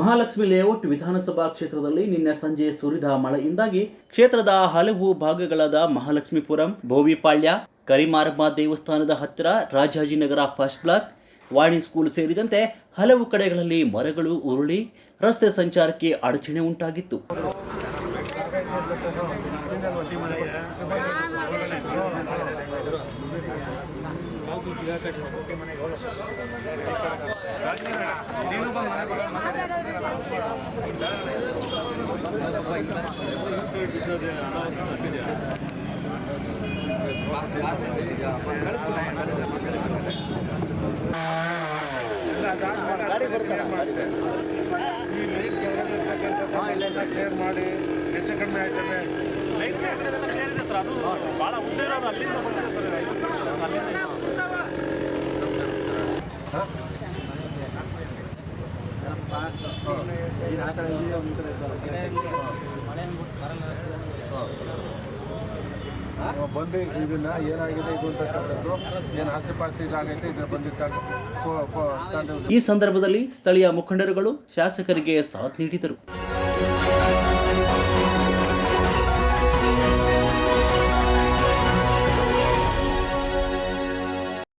Mahalakshmi layout ವಿಧಾನಸಭಾ ಕ್ಷೇತ್ರದಲ್ಲಿ ನಿನ್ನೆ ಸಂಜೆ ಸುರಿದ ಮಳೆಯಿಂದಾಗಿ ಕ್ಷೇತ್ರದ ಹಲವು ಭಾಗಗಳಾದ ಮಹಾಲಕ್ಷ್ಮೀಪುರಂ, ಬೋವಿಪಾಳ್ಯ, ಕರಿಮಾರಮ್ಮ ದೇವಸ್ಥಾನದ ಹತ್ತಿರ ರಾಜಾಜಿನಗರ ಫಸ್ಟ್ ಬ್ಲಾಕ್, ವಾಣಿ ಸ್ಕೂಲ್ ಸೇರಿದಂತೆ ಹಲವು ಕಡೆಗಳಲ್ಲಿ ಮರಗಳು ಉರುಳಿ ರಸ್ತೆ ಸಂಚಾರಕ್ಕೆ ಅಡಚಣೆ ಉಂಟಾಗಿತ್ತು. ಕ್ಲಿಯರ್ ಮಾಡಿ ಹೆಚ್ಚು ಕಡಿಮೆ ಆಯ್ತದೆ. ಅದು ಭಾಳ ಮುಂದೆ ಇರೋದು ಅಲ್ಲಿಂದ ಬಂದು ಇದನ್ನ ಏನಾಗಿದೆ ಇದು ಅಂತಕ್ಕಂಥದ್ದು ಏನು ಆಸ್ತಿ ಇದಾಗೈತೆ ಇದನ್ನ ಬಂದಿದ್ದಾಗ ಈ ಸಂದರ್ಭದಲ್ಲಿ ಸ್ಥಳೀಯ ಮುಖಂಡರುಗಳು ಶಾಸಕರಿಗೆ ಸಾಥ್ ನೀಡಿದರು.